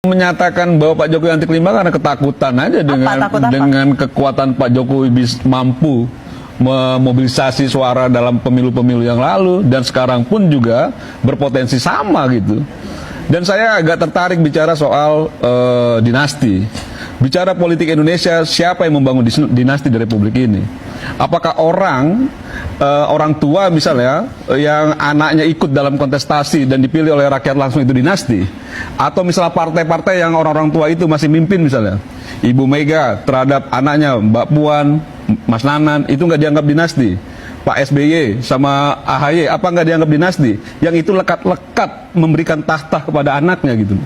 Menyatakan bahwa Pak Jokowi anti kelima karena ketakutan aja dengan kekuatan Pak Jokowi mampu memobilisasi suara dalam pemilu-pemilu yang lalu dan sekarang pun juga berpotensi sama gitu. Dan saya agak tertarik bicara soal dinasti. Bicara politik Indonesia, siapa yang membangun dinasti di Republik ini? Apakah orang tua misalnya yang anaknya ikut dalam kontestasi dan dipilih oleh rakyat langsung itu dinasti? Atau misalnya partai-partai yang orang-orang tua itu masih mimpin misalnya? Ibu Mega terhadap anaknya Mbak Puan, Mas Nanan, itu nggak dianggap dinasti? Pak SBY sama AHY, apa nggak dianggap dinasti? Yang itu lekat-lekat memberikan tahta kepada anaknya gitu.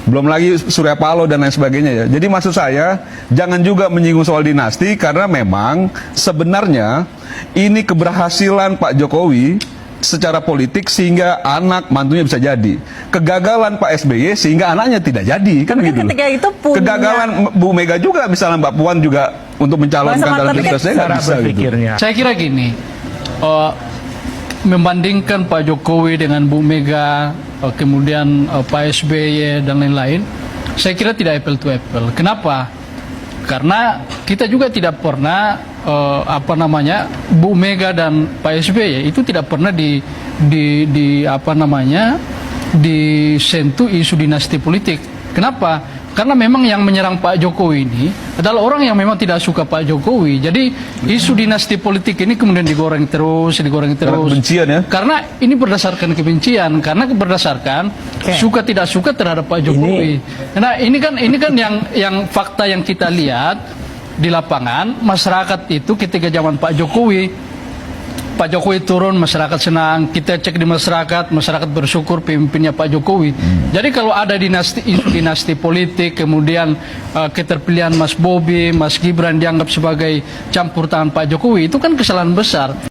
Belum lagi Surya Paloh dan lain sebagainya ya. Jadi maksud saya, jangan juga menyinggung soal dinasti, karena memang sebenarnya ini keberhasilan Pak Jokowi secara politik sehingga anak mantunya bisa jadi. Kegagalan Pak SBY sehingga anaknya tidak jadi, kan gitu. Ketika itu punya... Kegagalan Bu Mega juga, misalnya Mbak Puan juga untuk mencalonkan dalam pilpresnya nggak bisa gitu. Saya kira gini, membandingkan Pak Jokowi dengan Bu Mega, kemudian Pak SBY dan lain-lain, saya kira tidak apple to apple. Kenapa? Karena kita juga tidak pernah Bu Mega dan Pak SBY itu tidak pernah disentuh isu dinasti politik. Kenapa? Karena memang yang menyerang Pak Jokowi ini adalah orang yang memang tidak suka Pak Jokowi. Jadi isu dinasti politik ini kemudian digoreng terus. Karena kebencian ya? Karena ini berdasarkan kebencian, karena berdasarkan suka tidak suka terhadap Pak Jokowi. Nah ini kan yang fakta yang kita lihat di lapangan. Masyarakat itu ketika zaman Pak Jokowi turun, masyarakat senang. Kita cek di masyarakat bersyukur pemimpinnya Pak Jokowi. Jadi kalau ada dinasti politik, kemudian keterpilihan Mas Bobi, Mas Gibran dianggap sebagai campur tangan Pak Jokowi, itu kan kesalahan besar.